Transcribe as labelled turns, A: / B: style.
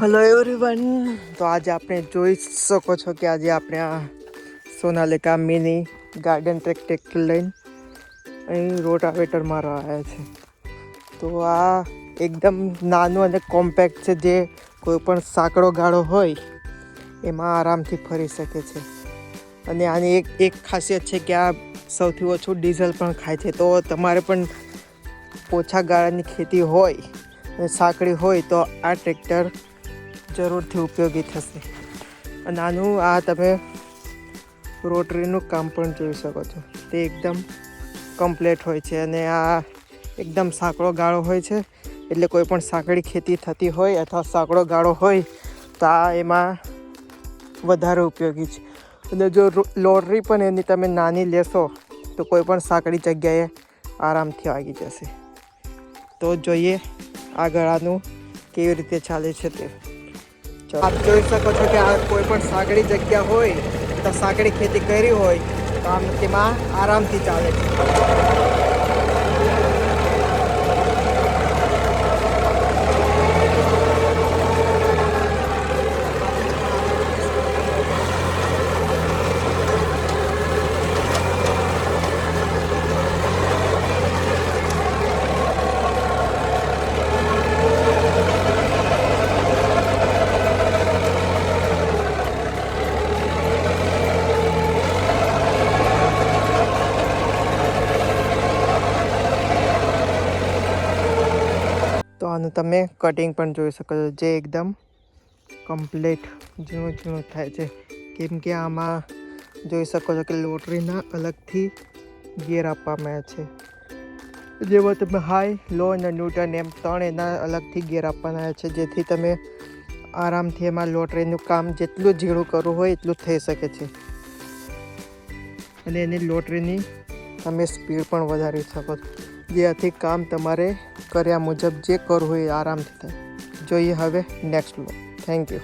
A: Hello everyone, તો આજે આપણે જોઈ શકો છો કે આજે આપણે આ સોનાલિકા મિની ગાર્ડન ટ્રેક્ટર લઈને અહીં રોટાવેટર મારવા આવ્યા છે. તો આ એકદમ નાનું અને કોમ્પેક્ટ છે, જે કોઈ પણ સાંકડો ગાળો હોય એમાં આરામથી ફરી શકે છે. અને આની એક ખાસિયત છે કે આ સૌથી ઓછું ડીઝલ પણ ખાય છે. તો તમારે પણ ઓછા ગાળાની ખેતી હોય અને સાંકડી હોય તો આ ટ્રેક્ટર જરૂરથી ઉપયોગી થશે. અને આનું આ તમે રોટરીનું કામ પણ જોઈ શકો છો, તે એકદમ કમ્પ્લીટ હોય છે. અને આ એકદમ સાંકડો ગાળો હોય છે, એટલે કોઈ પણ સાંકડી ખેતી થતી હોય અથવા સાંકડો ગાળો હોય તો આ એમાં વધારે ઉપયોગી છે. અને જો લોટરી પણ એની તમે નાની લેશો તો કોઈ પણ સાંકડી જગ્યાએ આરામથી આવી જશે. તો જોઈએ આગળ આનું કેવી રીતે ચાલે છે તે. આપ જોઈ શકો છો કે આ કોઈ પણ સાંકડી જગ્યા હોય તો સાંકડી ખેતી કરી હોય તો આમ તેમાં આરામથી ચાલે છે. તો આનું તમે કટિંગ પણ જોઈ શકો છો, જે એકદમ કમ્પ્લીટ ઝીણું થાય છે. કેમ કે આમાં જોઈ શકો છો કે લોટરીના અલગથી ગિયર આપવામાં આવ્યા છે, જેમાં તમે હાઈ, લો અને ન્યૂટન એમ ત્રણ એના અલગથી ગિયર આપવાના આવ્યા છે, જેથી તમે આરામથી એમાં લોટરીનું કામ જેટલું ઝીણું કરવું હોય એટલું થઈ શકે છે. અને એની લોટરીની તમે સ્પીડ પણ વધારી શકો છો, જેથી કામ તમારે કર્યા મુજબ જે કરવું હોય એ આરામથી થાય. જોઈએ હવે નેક્સ્ટ વ્લોગ. Thank you.